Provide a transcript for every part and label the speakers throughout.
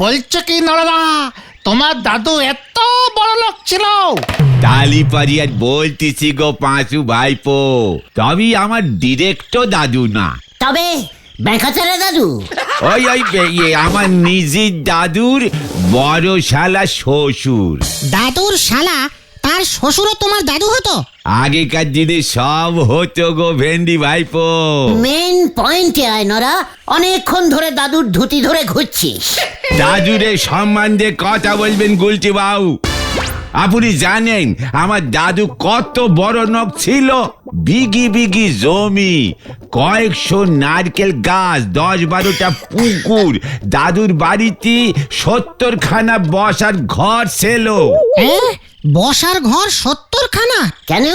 Speaker 1: বলছো কি নরদা? তোমার দাদু এত বড় লোক ছিল?
Speaker 2: তালি পারি আর বলতেছি গো পাঁচু ভাইপো, তবে আমার ডিরেক্ট দাদু না,
Speaker 3: তবে বেকাচারা দাদু।
Speaker 2: ওই আমার নিজের দাদুর বড় শালা শ্বশুর।
Speaker 4: দাদুর শালা তার শ্বশুরও তোমার দাদু হতো?
Speaker 2: আগেকার দিনে সব হতো গো ভেন্ডি ভাইপো।
Speaker 3: মেন পয়েন্টে আয় নরা, অনেকক্ষণ ধরে দাদুর ধুতি ধরে ঘুরছিস।
Speaker 2: দাদুরে সম্মান দিয়ে কথা বলবেন গুলটি বাবু। আপনি জানেন আমার দাদু কত বড় নখ ছিল? বিঘি বিঘি জমি, কয়েকশো নারকেল গাছ, 10-12টা পুকুর, দাদুর বাড়িতে 70খানা বসার ঘর ছিল।
Speaker 4: বসার ঘর 70খানা?
Speaker 3: কেন,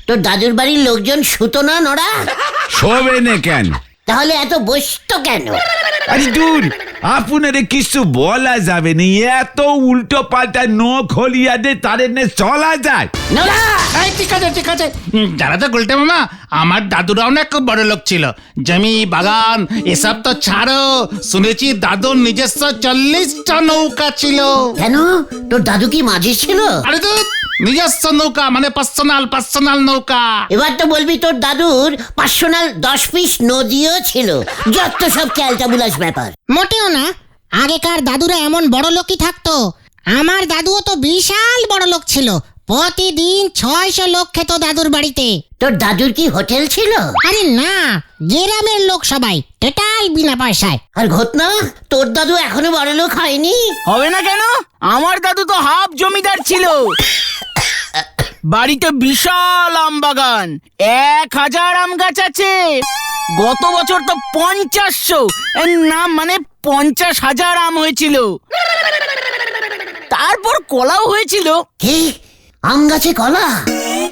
Speaker 3: তোর দাদুর বাড়ির লোকজন শুতো না নরা?
Speaker 2: শোবে না কেন?
Speaker 3: তাহলে এত বসতো কেন?
Speaker 2: আরে দূর, আপনারে কিছু বলা যাবে না, এত উল্টো পাল্টা নখ হলিয়াদে তারে নে চলা যায়।
Speaker 3: নরা
Speaker 1: এই ঠিক আছে ঠিক আছে, জানা তো গুলটে মামা, আমার দাদুরা অনেক বড় লোক ছিল। জমি বাগান এসব তো ছাড়ো, শুনেছি দাদুর নিজস্ব 40টা নৌকা ছিল।
Speaker 3: কেন, তোর দাদু কি মাঝি ছিল?
Speaker 1: আরে তো নিজস্ব নৌকা মানে পার্সোনাল নৌকা।
Speaker 3: এবার তো বলবি তোর দাদুর পার্সোনাল 10 পিস নদীও ছিল। যত সব ক্যালটাবুলাস ব্যাপার।
Speaker 4: মোটেও না, আগেকার দাদুরা এমন বড় লোকই থাকতো। আমার দাদুও তো বিশাল বড় লোক ছিল, প্রতিদিন 600 লোক খেত দাদুর বাড়িতে।
Speaker 3: তোর দাদুর কি হোটেল ছিল?
Speaker 4: আরে না, গ্রামের লোক সবাই, টোটাল বিনা পয়সায়।
Speaker 3: আর ঘটনা, তোর দাদু এখনো বড় লোক হয়নি?
Speaker 5: হবে না কেন? আমার দাদু তো হাফ জমিদার ছিল। বাড়িতে বিশাল আম বাগান, 1000 আম গাছ আছে। গত বছর তো 500 না মানে 50,000 আম হয়েছিল। তারপর কলাও হয়েছিল।
Speaker 3: কি, আম গাছে কলা?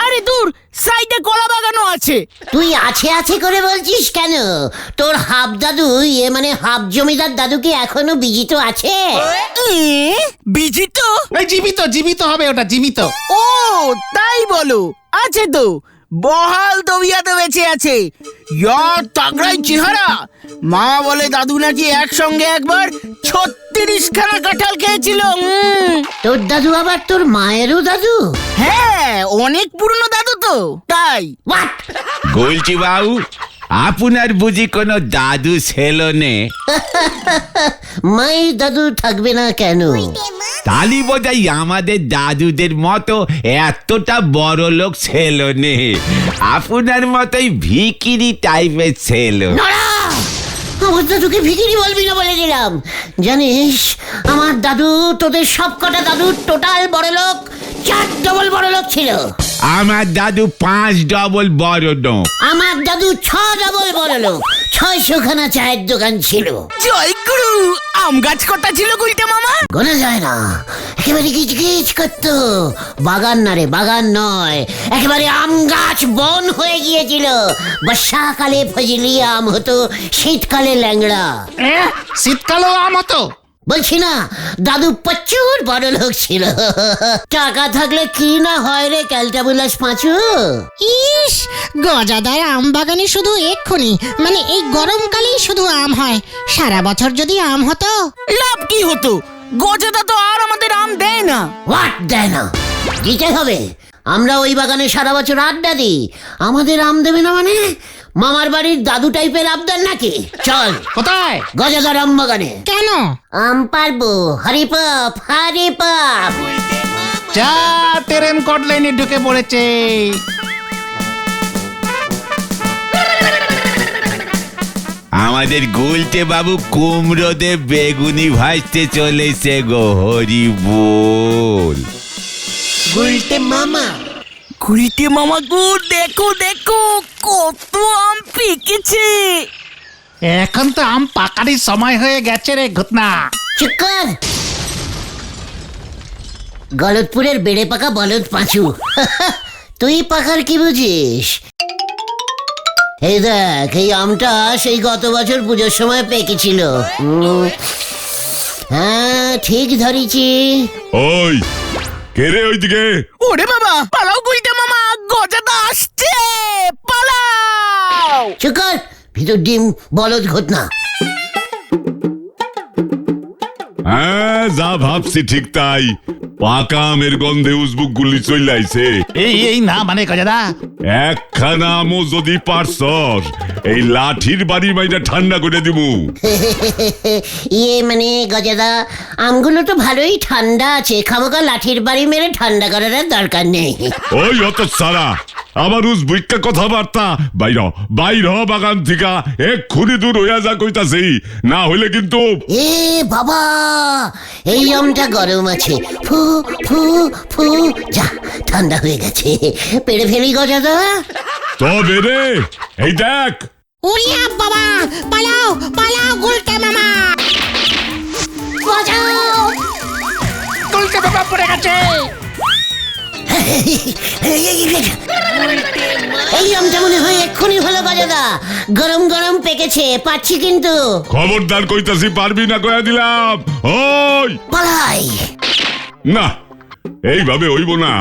Speaker 5: আরে দূর, সাইডে কলা বাগানও আছে।
Speaker 3: তুই আছে আছে করে বলছিস কেন? তোর হাফ দাদু, মানে হাফ জমিদার দাদু কি এখনো বিজিত আছে?
Speaker 5: বিজিত?
Speaker 1: এই জীবিত হবে ওটা, জীবিত।
Speaker 5: ও তাই বলো, আছে তো, বহাল তবিয়াতে বেঁচে আছে। ইয়ার তাগড়াই চেহারা। মা বলে দাদু নাকি একসঙ্গে একবার 36খানা কাঁঠাল খেয়েছিল।
Speaker 3: তোর দাদু আবার তোর মায়েরও দাদু?
Speaker 5: হ্যাঁ, অনেক পুরনো দাদু তো, তাই।
Speaker 3: What?
Speaker 2: গুলটি বাবু, আপনার বুঝি কোনো দাদু ছিল নে?
Speaker 3: মায়ের দাদু থাকবে না কেন?
Speaker 2: তালি বোঝাই আমাদের দাদুদের মতো এতটা বড় লোক ছিল নে, আপনার মতোই ভিকিরি টাইপের ছিল।
Speaker 3: নড়া! আমার দাদুকে ভিখিরি বলবি না বলে দিলাম। জানিস, আমার দাদু তোদের সব কটা দাদুর টোটাল বড় লোক 4 ডবল বড় লোক ছিল।
Speaker 2: আমার দাদু 5 ডবল বড় লোক।
Speaker 3: আমার দাদু 6 ডবল বড় লোক, 600খানা চায়ের দোকান ছিল।
Speaker 5: জয় গুরু! আম গাছ কটা ছিল গুলটে মামা?
Speaker 3: গোনা যায় না, একেবারে গিজ করতো। বাগান না রে, বাগান নয়, একেবারে আম গাছ বন হয়ে গিয়েছিল। বর্ষাকালে ফজলি আম হতো, শীতকালে ল্যাংড়া।
Speaker 1: শীতকালেও আম হতো?
Speaker 3: বলছি না, দাদু প্রচুর বড় লোক ছিল। টাকা থাকলে কি না হয় রে ক্যালটাবুলাস পাঁচু।
Speaker 4: ইস, গজাদার আম বাগানে শুধু এক্ষুনি মানে এই গরমকালেই শুধু আম হয়। সারা বছর যদি আম হতো।
Speaker 5: লাভ কি হতো? গজাদা তো আর আমাদের আম দেয় না।
Speaker 3: হোয়াট দেয় না? দিতে হবে। আমরা ওই বাগানে সারা বছর আড্ডা দিই, আমাদের আম দেবে না মানে? মামার বাড়ির দাদু টাইপের আবদার নাকি? চল।
Speaker 1: কোথায়?
Speaker 3: গজাদার আম বাগানে।
Speaker 4: কেন?
Speaker 3: আম পারবো, হরিপাপ হরিপাপ।
Speaker 1: যা, ট্রেন কট লাইনে ঢুকে পড়েছে।
Speaker 2: আমাদের গুলটে বাবু কুমড়ো দে বেগুনি ভাজতে চলেছে গো, হরি বল।
Speaker 5: গুলটে মামা, গুলটে মামা গো, দেখো দেখো কত আম পেকেছে।
Speaker 1: এখন তো আম পাকারই সময় হয়ে গেছে রে ঘটনা।
Speaker 3: চুপ কর। গলতপুরের বেড়ে পাকা বলদ পাঁচু। তুই পাকার কি বুঝিস? এই দেখ, এই আমটা সেই গত বছর পুজোর সময় পেকেছিল। হ্যাঁ, ঠিক ধরেছি।
Speaker 2: ওই কে রে ওইদিকে?
Speaker 5: ওরে বাবা, পালাও গুলটে মামা, গজাদা আসছে, পালাও।
Speaker 3: চুপ কর, ভিতর ডিম বলদ ঘটনা।
Speaker 6: হ্যাঁ, যা ভাবছি ঠিক তাই। পাকা আমের গন্ধে উজবুক গুলি চইলাইছে।
Speaker 1: এই না মানে গজাদা,
Speaker 6: একখানা আমও যদি পারছস, এই লাঠির বাড়ি মাইরা ঠান্ডা করে দিমু।
Speaker 3: মানে গজাদা, আমগুলো তো ভালোই ঠান্ডা আছে, খামোকা লাঠির বাড়ি মেরে ঠান্ডা করার আর দরকার নেই।
Speaker 6: ওই অত সারা আমার উজবুক্কা কথাবার্তা বাইর বাইর হ বাগান থিকা, এক্ষুনি দূর হইয়া যা কইতাছি, না হইলে কিন্তু।
Speaker 3: এ বাবা, এই আমটা গরম আছে, ফু ফু ফু, যা ঠান্ডা হয়ে গেছে, পেড়ে ফেলি গজাদা।
Speaker 6: তবে রে, এই দেখ।
Speaker 4: উড়িয়া বাবা, পালাও পালাও গুলটে মামা।
Speaker 3: বাঁচাও!
Speaker 1: গুলটে মামা পড়ে গেছে।
Speaker 3: এই আমটা মনে হয় এক্ষুনি হলো গজাদা, গরম গরম পেকেছে, পাচ্ছি কিন্তু।
Speaker 6: খবরদার কইতাছি, পারবি না কয়া দিলাম। ওই
Speaker 3: পালাই।
Speaker 6: না, এইভাবে হইব না,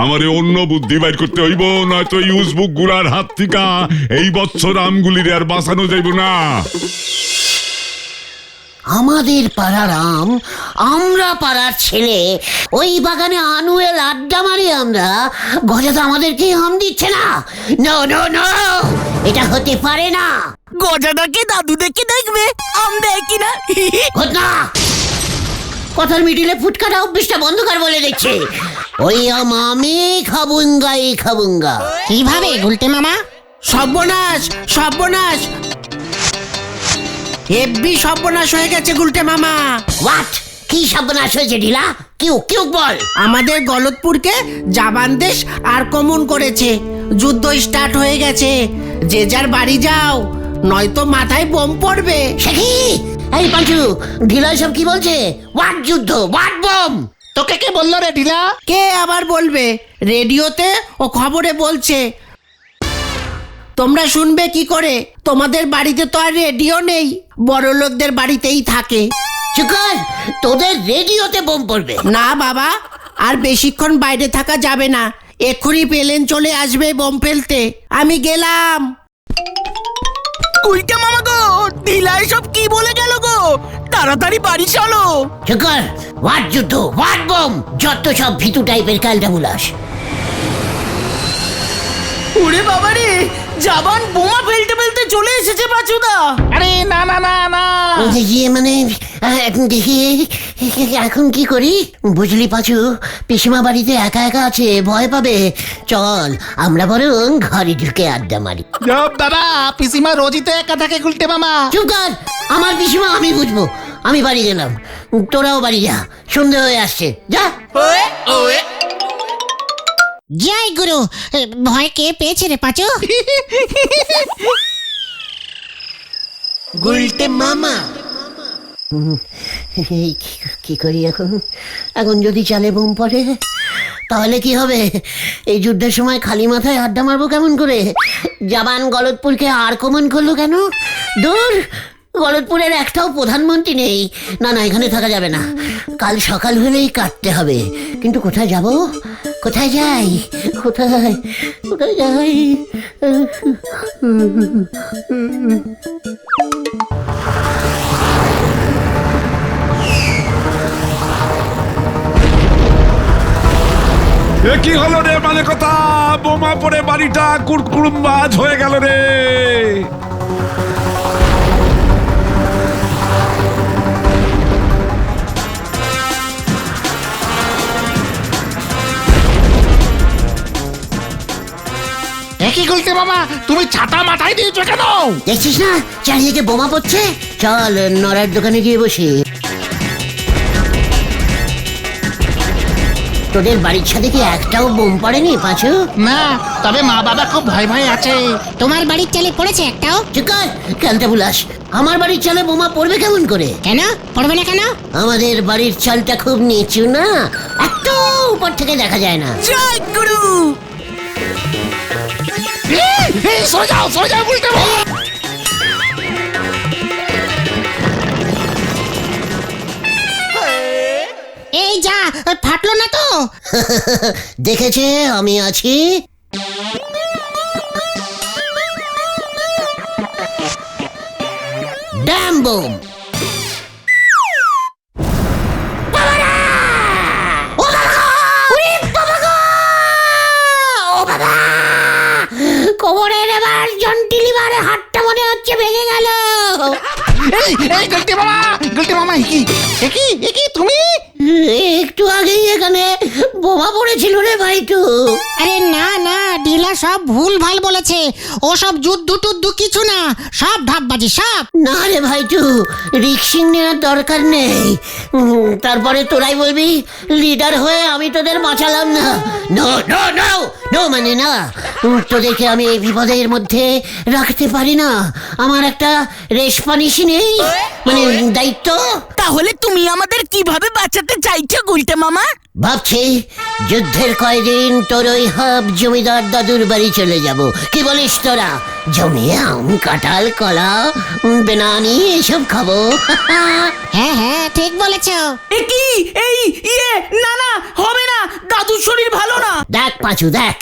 Speaker 6: আমারে অন্য বুদ্ধি বাইর করতে হইব, নয়তো ইউজবুক গুড়ার হাত থিকা এই বছর আমগুলিরে আর বাঁচানো যাইব না।
Speaker 3: আমাদের পাড়ার আম, আমরা পাড়ার ছেলে, ওই বাগানে আনুয়েল আড্ডা মারি আমরা, গজাদা আমাদেরকে আম দিচ্ছে না। নো নো নো, এটা হতে পারে না।
Speaker 5: গজাদাকে দাদু দেখে দেখবে আম দেয় কিনা।
Speaker 3: ঘটনা কথার মিডিলে ফুটকাটা অভ্যেসটা বন্ধ কর বলে দিচ্ছে। ওই আম আমি খাবুঙ্গাই খাবুঙ্গা।
Speaker 4: কিভাবে গুলটে মামা?
Speaker 5: সর্বনাশ সর্বনাশ, হেব্বি সর্বনাশ হয়ে গেছে গুলটে মামা।
Speaker 3: হোয়াট? কি সর্বনাশ হয়েছে ঢিলা? কিউ কিউ বল।
Speaker 5: আমাদের গলতপুরকে জাবান দেশ আক্রমণ করেছে, যুদ্ধ স্টার্ট হয়ে গেছে, যে যার বাড়ি যাও, নয়তো মাথায় বোম পড়বে।
Speaker 3: সে কি? এই পাঁচু, ঢিলা সব কি বলছে? হোয়াট যুদ্ধ, হোয়াট বম?
Speaker 1: তোকে কে বললো রে ঢিলা?
Speaker 5: কে আবার বলবে? রেডিওতে ও খবরে বলছে। তোমরা শুনবে কি করে? তোমাদের বাড়িতে তো আর রেডিও নেই, বড় লোকদের বাড়িতেই থাকে।
Speaker 3: চুকার, তোদের রেডিওতে বোম পড়বে?
Speaker 5: না বাবা, আর বেশিক্ষণ বাইরে থাকা যাবে না, এক্ষুনি প্লেন চলে আসবে বোম ফেলতে। আমি গেলাম। কুইটা মামা গো, ঢিলাই সব কি বলে গেল গো, তাড়াতাড়ি বাড়ি চলো।
Speaker 3: চুকার, হোয়াট যুদ্ধ, হোয়াট বম? যত সব ভিতু টাইপের কালটা বুলাস।
Speaker 5: ওরে বাবা রে, জাবান বোমা ফেলতে ফেলতে চলে এসেছে বাচুদা।
Speaker 1: আরে না না না না,
Speaker 3: মানে দেখি এখন কি করি? বুঝলি পাচু, পিসিমা বাড়িতে একা একা আছে, ভয় পাবে। চল আমরা বরং ঘরে ঢুকে আড্ডা মারি।
Speaker 1: বাবা, পিসিমা রোজই তো একা থাকে গুলটে মামা।
Speaker 3: চুপ কর, আমার পিসিমা আমি বুঝবো। আমি বাড়ি গেলাম, তোরাও বাড়ি যা, সন্ধে হয়ে আসছে, যা।
Speaker 4: জয় গুরু। ভয় কে পেয়েছে রে পাচু?
Speaker 5: গুলটে মামা।
Speaker 3: কি করি এখন? এখন যদি চালে বোম পড়ে তাহলে কি হবে? এই যুদ্ধের সময় খালি মাথায় আড্ডা মারবো কেমন করে? জাবান গলতপুরকে আক্রমণ করলো কেন? দূর, গলতপুরের একটাও প্রধানমন্ত্রী নেই। না না, এখানে থাকা যাবে না, কাল সকাল হলেই কাটতে হবে। কিন্তু কোথায় যাব? কোথায় যাই? কোথায় কোথায় যাই?
Speaker 6: এ কি হলো রে, মানে কথা, বোমা পড়ে বাড়িটা কুড়কুড়ুম বাজ হয়ে গেল রে।
Speaker 1: একই গুলটে মামা, তুমি ছাতা মাথায় দিয়েছো কেন?
Speaker 3: দেখছিস না চারিদিকে বোমা পড়ছে? চল নড়ার দোকানে গিয়ে বসি। তোদের বাড়ির ছাদে কি একটাও বোম পড়েনি পাঁচু?
Speaker 1: না, তবে মা বাবা খুব ভয় ভয় আছে।
Speaker 4: তোমার বাড়ির চালে পড়েছে একটাও?
Speaker 3: চুকার, খেলতে বুলাস। আমার বাড়ির চালে বোমা পড়বে কেমন করে?
Speaker 4: কেন পড়বে না কেন?
Speaker 3: আমাদের বাড়ির চালটা খুব নিচু না, একটু উপর থেকে দেখা যায় না।
Speaker 5: জয় গুরু।
Speaker 1: সরে যাও গুলটে মামা।
Speaker 4: এই যা, ফাটলো না তো?
Speaker 3: দেখেছে আমি আছি। ড্যাম বোম।
Speaker 1: এই গুলটে মামা একি তুমি?
Speaker 3: একটু আগেই এখানে বোমা পড়েছিল রে ভাইটু।
Speaker 4: আরে না না, ডিলা সব ভুল ভাল বলেছে। ও সব যুদ্ধ টুদ্ধ কিছু না, সব ঢাপবাজি সব।
Speaker 3: না রে ভাইটু, রিক্সিং নেওয়ার দরকার নেই। তারপরে তোরাই বলবি লিডার হয়ে আমি তোদের বাঁচালাম না। নো নো নো নো, মানে না, তোদেরকে আমি এই বিপদের মধ্যে রাখতে পারি না। আমার একটা রেসপন্সিবিলিটি নেই, মানে দায়িত্ব।
Speaker 5: তাহলে তুমি আমাদের কিভাবে বাঁচাতে চাইছো গুলটে মামা?
Speaker 3: ভাবছি যুদ্ধের কয়দিন তোর ওই হাব জমিদার দাদুর বাড়ি চলে যাব। কি বলিস তোরা? জমিয়ে আম, কাঁঠাল, কলা, বেনানি এসব খাবো।
Speaker 4: হ্যাঁ হ্যাঁ, ঠিক বলেছো।
Speaker 5: কি এই না না, হবে না, দাদুর শরীর ভালো না।
Speaker 3: দেখ পাঁচু দেখ,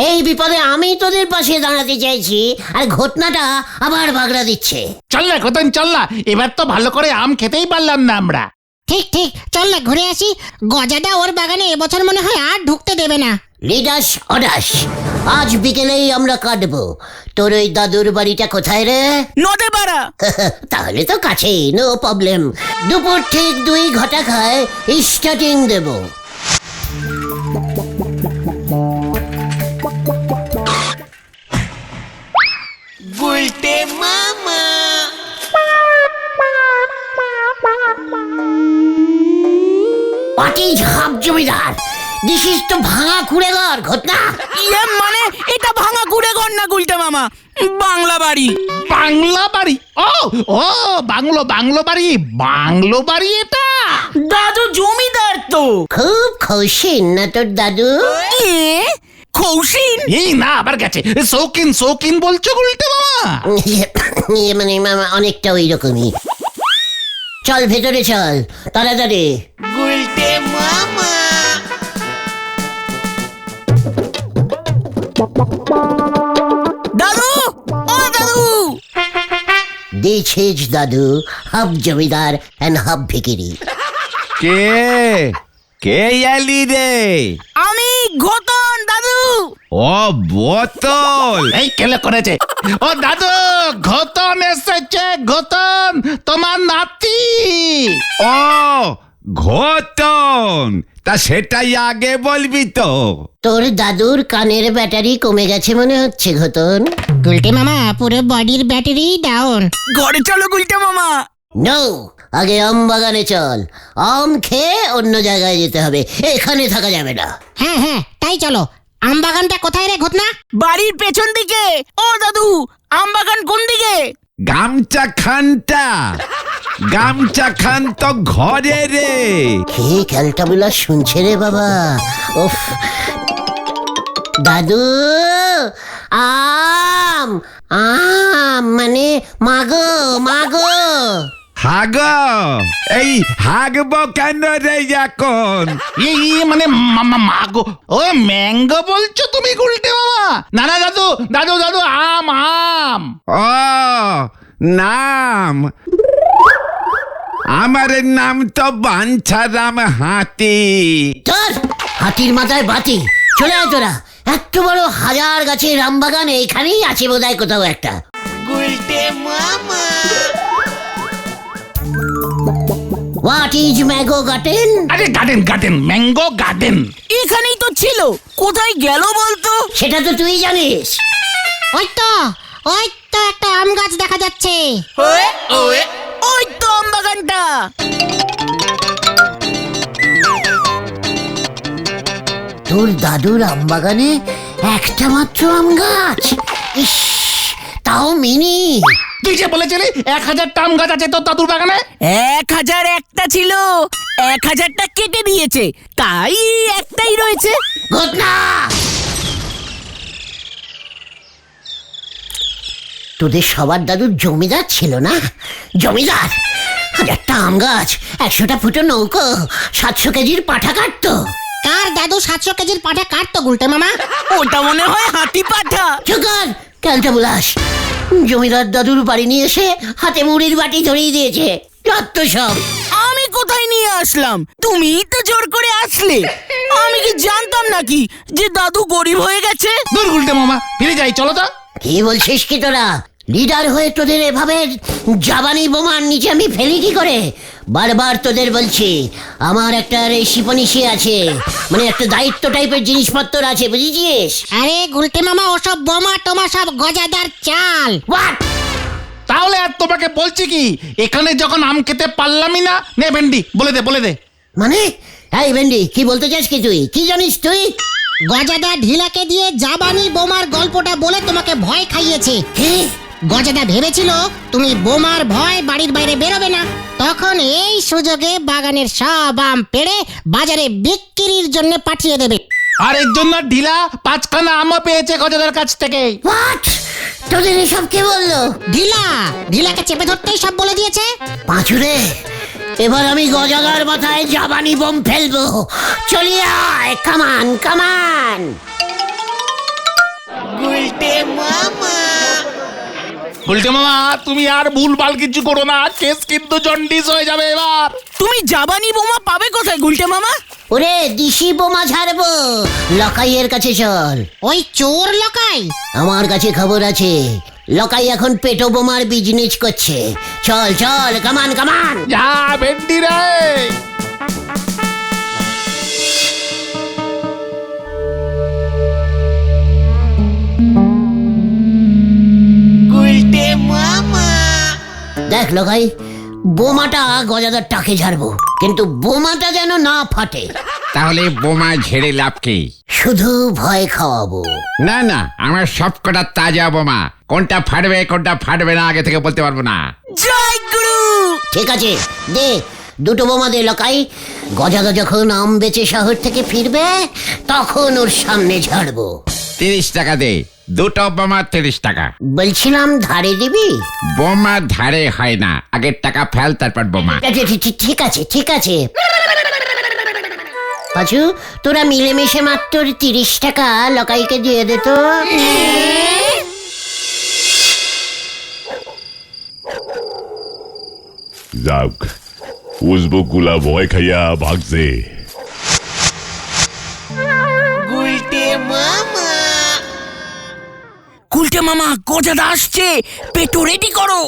Speaker 3: এই বিপদে আমি তোদের পাশে দাঁড়াতে চাইছি, আর ঘটনাটা আবার বাগড়া দিচ্ছে।
Speaker 1: চল না ঘটন, চল না, এবার তো ভালো করে আম খেতেই পারলাম না আমরা।
Speaker 4: ঠিক ঠিক, চল না ঘুরে আসি। গজাদা ওর বাগানে এবছর মনে হয় আর ঢুকতে দেবে না।
Speaker 3: লিডাস অডাস, আজ বিকেলেই আমরা কাটবো। তোর ওই দাদুর বাড়িটা কোথায় রে?
Speaker 5: নদে পাড়া।
Speaker 3: তাহলে তো কাছেই, নো প্রবলেম। দুপুর ঠিক 2 ঘটা খায় স্টার্টিং দেব।
Speaker 5: গুলটে মামা।
Speaker 3: What is hub zamindar? This is তো ভাঙা কুড়ে ঘর ঘটনা।
Speaker 5: মানে এটা ভাঙা কুড়ে ঘর না গুলটে মামা, বাংলা বাড়ি।
Speaker 1: বাংলা বাড়ি? ও ও বাংলো বাড়ি এটা?
Speaker 5: দাদু জমিদার তো।
Speaker 3: খুব খুশি না তোর দাদু?
Speaker 5: খৌসিন?
Speaker 1: এই না, আবার গেছে। শৌখিন বলছো গুলটে মামা?
Speaker 3: মানে অনেকটা ওই রকমই। চল ভেতরে চল তাড়াতাড়ি।
Speaker 5: গুলটে মামা। দাদু, ও দাদু।
Speaker 3: দিস ইজ দাদু, হাব জমিদার এন্ড হাব ভিকিরি।
Speaker 2: কে এলি রে?
Speaker 5: আমি ঘটন দাদু।
Speaker 2: ও বোতল।
Speaker 1: এই কেলে করেছে। ও দাদু, ঘটন এসেছে, ঘটন তোমার নাতি।
Speaker 2: ও ঘটন, তা সেটাই আগে বলবি তো।
Speaker 3: তোর দাদুর কানের ব্যাটারি কমে গেছে মনে হচ্ছে ঘটন।
Speaker 4: গুলটে মামা, পুরো বডির ব্যাটারি ডাউন।
Speaker 5: ঘরে চলো গুলটে মামা।
Speaker 3: নো, আগে আম বাগানে চল। আম খেয়ে অন্য জায়গায় যেতে হবে, এখানে থাকা যাবে না।
Speaker 4: হ্যাঁ হ্যাঁ, তাই চলো। আম বাগানটা কোথায় রে ঘটনা?
Speaker 5: বাড়ির পেছন দিকে। ও দাদু, আম বাগান কোন দিকে?
Speaker 2: গামছা খান তো ঘরে রে।
Speaker 3: কে ক্যালটাবুলা শুনছে রে বাবা? উফ, দাদু আম মানে মাগো।
Speaker 2: হাগ, এই হাগব কেন রে এখন?
Speaker 1: এই মানে মাগো, ও ম্যাঙ্গো বলছো তুমি গুলটে মামা? না দাদু আম।
Speaker 2: ও নাম, আমার নাম তো বাঞ্ছারাম হাতি।
Speaker 3: তোর হাতির মাথায় বাতি। চলে আয় তোরা, এত বড় 1000 গাছের আম বাগান এইখানেই আছে বোধহয় কোথাও একটা।
Speaker 5: গুলটে মামা।
Speaker 3: What is mango garden?
Speaker 1: আরে গার্ডেন, ম্যাঙ্গো গার্ডেন।
Speaker 5: এখানেই তো ছিল, কোথায় গেল বলতো?
Speaker 3: সেটা তো তুই জানিস।
Speaker 4: ওই তো একটা আম গাছ দেখা যাচ্ছে।
Speaker 5: ওই তো আম বাগানটা।
Speaker 3: তোর দাদুর আম বাগানে একটা মাত্র আম গাছ? ইস, তাও মিনি।
Speaker 1: তুই যে বলেছিলি 1000টা আম গাছ আছে তোর দাদুর বাগানে।
Speaker 5: 1001টা ছিল, 1000টা কেটে দিয়েছে, তাই একটাই রয়েছে।
Speaker 3: ঘটনা, তোদের সবার দাদুর জমিদার ছিল না? জমিদার 1000টা আম গাছ, 100টা ফুটো নৌকো, 700 কেজির পাঠা কাটতো।
Speaker 4: কার দাদু 700 কেজির পাঠা কাটতো গুলটে মামা?
Speaker 5: ওটা মনে হয় হাতি পাঠা।
Speaker 3: চুকার ক্যালটা বুলাস, জমিদার দাদুর বাড়ি নিয়ে এসে হাতে মুড়ির বাটি ধরিয়ে দিয়েছে। যত সব।
Speaker 5: আমি কোথায় নিয়ে আসলাম? তুমিই তো জোর করে আসলে। আমি কি জানতাম নাকি যে দাদু গরিব হয়ে গেছে?
Speaker 1: দূর গুলটে মামা, ফিরে যাই চলো তো।
Speaker 3: কি বলছিস কি তোরা? লিডার হয়ে তোদের এভাবে জাবানি বোমার নিচে আমি ফেলি কি করে? বারবার তোদের বলছি আমার একটা রেসিপনিসি আছে, মানে একটা দায়িত্ব টাইপের জিনিসপত্র আছে, বুঝেছিস?
Speaker 4: আরে গুলটে মামা, ওসব বোমা টোমা সব গজাদার চাল।
Speaker 3: হোয়াট?
Speaker 1: তাহলে আর তোমাকে বলছি কি, এখানে যখন আম খেতে পারলামই না, নে ভেন্ডি বলে দে।
Speaker 3: মানে এই ভেন্ডি, কি বলতে চাস কি তুই? কি জানিস তুই?
Speaker 4: গজাদা ঢিলাকে দিয়ে জাবানি বোমার গল্পটা বলে তোমাকে ভয় খাইয়েছে।
Speaker 3: কি?
Speaker 4: গজাদা ভেবেছিল তুমি বোমার ভয় বাড়ির বাইরে বেরোবে না, তখন এই সুযোগে বাগানের সব আম পেড়ে বাজারে বিক্রির জন্য পাঠিয়ে দেবে।
Speaker 1: আর এর জন্য ঢিলা 5খানা আমও পেয়েছে গজাদার কাছ থেকে।
Speaker 3: হোয়াট? তোদের এসব কে বললো?
Speaker 4: ঢিলাকে চেপে ধরতেই সব বলে দিয়েছে।
Speaker 3: পাঁচুরে, এবার আমি গজাদার মাথায় জাবানি বোম ফেলবো। চলি আয়, কামান কামান।
Speaker 1: বলতে মামা, তুমি আর ভুলভাল কিছু করো না, কেস কিন্তু জন্ডিস হয়ে যাবে এবার।
Speaker 5: তুমি জাবানি বোমা পাবে কোথায় গুলটে মামা?
Speaker 3: ওরে দিশি বোমা ছাড়বো, লকাইয়ের কাছে চল।
Speaker 4: ওই চোর লকাই?
Speaker 3: আমার কাছে খবর আছে, লকাই এখন পেটো বোমার বিজনেস করছে। চল চল, কামান কামান।
Speaker 1: যা ভেন্ডি রে।
Speaker 3: দেখ লকাই, বোমাটা গজাদার টাকে ঝাড়বো, কিন্তু বোমাটা যেন না ফাটে।
Speaker 2: তাহলে বোমা ঝেড়ে লাভ কি?
Speaker 3: শুধু ভয় খাওয়াবো।
Speaker 2: না না, আমার সবকটা তাজা বোমা, কোনটা ফাটবে কোনটা ফাটবে না আগে থেকে বলতে পারবো না।
Speaker 5: জয় গুরু।
Speaker 3: ঠিক আছে, দে দুটো বোমা দে লকাই। গজাদা যখন আম বেচে শহর থেকে ফিরবে, তখন ওর সামনে ঝাড়বো।
Speaker 2: 30 টাকা দে, দুটো বোমা 30 টাকা।
Speaker 3: বলছিলাম ধারে দিবি?
Speaker 2: বোমা ধারে হয় না, আগের টাকা ফেল তারপর বোমা।
Speaker 3: ঠিক আছে ঠিক আছে। পাঁচু, তোরা মিলেমিশে মাত্র 30 টাকা লকাইকে দিয়ে দে তো।
Speaker 6: যাক, উজবুক গুলা ভয় খাইয়া ভাগছে।
Speaker 5: গুলটে মামা, গজাদা আসছে, পেটো রেডি করো।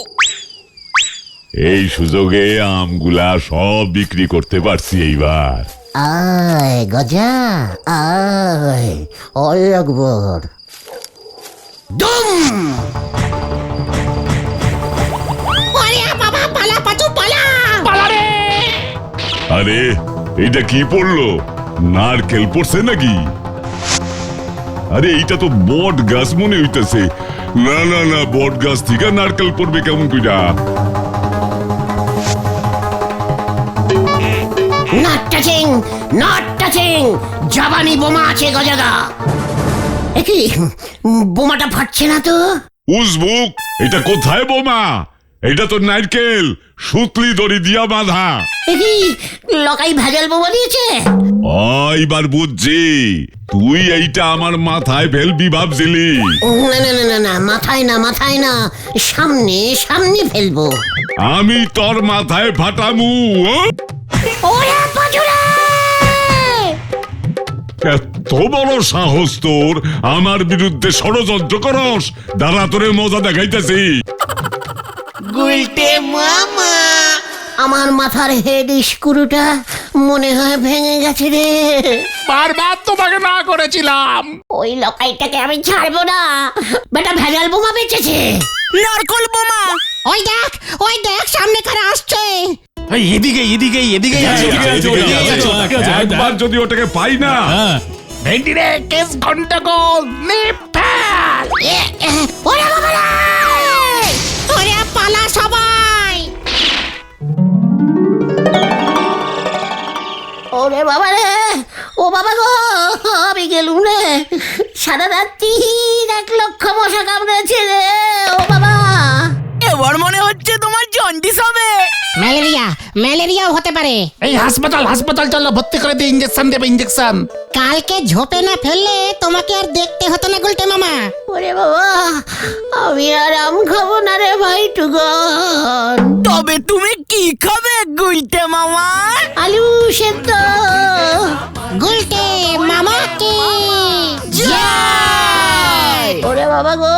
Speaker 6: এই সুযোগে আমগুলা সব বিক্রি করতে পারছি এইবার।
Speaker 3: আয় গজা আয়, অল আকবর। দুম!
Speaker 4: ওরে বাবা, পালা পাচু পালা।
Speaker 6: আরে এইটা কি পড়লো? নারকেল পড়ছে নাকি? আরে এইটা তো বট গাছ মনে হইতেছে। না না না, বট গাছ থেকে নারকেল পড়বে কেমন কইরা?
Speaker 3: নট টাচিং, জাবানি বোমা আছে গজাদা। কি বোমাটা ফাটছে না তো?
Speaker 6: উজবুক, এটা কোথায় বোমা? এটা তো নারকেল সুতলি দড়ি দিয়া বাঁধা।
Speaker 3: কি লকাই ভেজাল বোমা দিয়েছে?
Speaker 6: এইবার বুঝছি, তুই এইটা আমার মাথায় ফেলবি ভাবছিলি।
Speaker 3: না না না না না, মাথায় না, সামনে ফেলবো।
Speaker 6: আমি তোর মাথায় ফাটামু।
Speaker 3: ওরে পাঁচুরে!
Speaker 6: এত বড় সাহস তোর, আমার বিরুদ্ধে ষড়যন্ত্র করস? দাঁড়া, তোরে মজা দেখাইতেছি।
Speaker 3: আমার মাথার হেড স্ক্রুটা মনে হয় ভেঙে গেছে রে।
Speaker 1: বারবার তোমাকে না করেছিলাম।
Speaker 3: ওই লকাইটাকে আমি ছাড়বো না, বেটা ভেজাল বোমা বেচেছে।
Speaker 5: নারকল বোমা।
Speaker 4: ওই দেখ সামনে কারা আসছে।
Speaker 1: এদিকে
Speaker 6: একবার যদি ওটাকে পাই না,
Speaker 1: ভেন্ডি রে, কেস গন্ডগোল, নিপাল।
Speaker 3: ওরে বাবা রে!
Speaker 4: ওরে পালা সবাই।
Speaker 3: ওরে বাবা রে, ও বাবা গো, আমি গেলুম রে। সারা রাত্রি 1 লক্ষ মশা কামড়েছে রে, ও বাবা।
Speaker 5: এবার মনে হচ্ছে তোমার জন্ডিস হবে।
Speaker 4: ম্যালেরিয়াও হতে পারে।
Speaker 1: এই হাসপাতাল চলো, ভর্তি করে দিয়ে ইঞ্জেকশন দেবে, ইঞ্জেকশন।
Speaker 4: কালকে ঝোপে না ফেললে তোমাকে আর দেখতে হতো না গুলটে মামা।
Speaker 3: ওরে বাবা, আমি আর আম খাবো না রে ভাই টুগন।
Speaker 5: তবে তুমি কি খাবে গুলটে মামা?
Speaker 3: আলু সেদ্ধ।
Speaker 4: গুলটে মামা কি
Speaker 5: জয়।
Speaker 3: ওরে বাবা গো,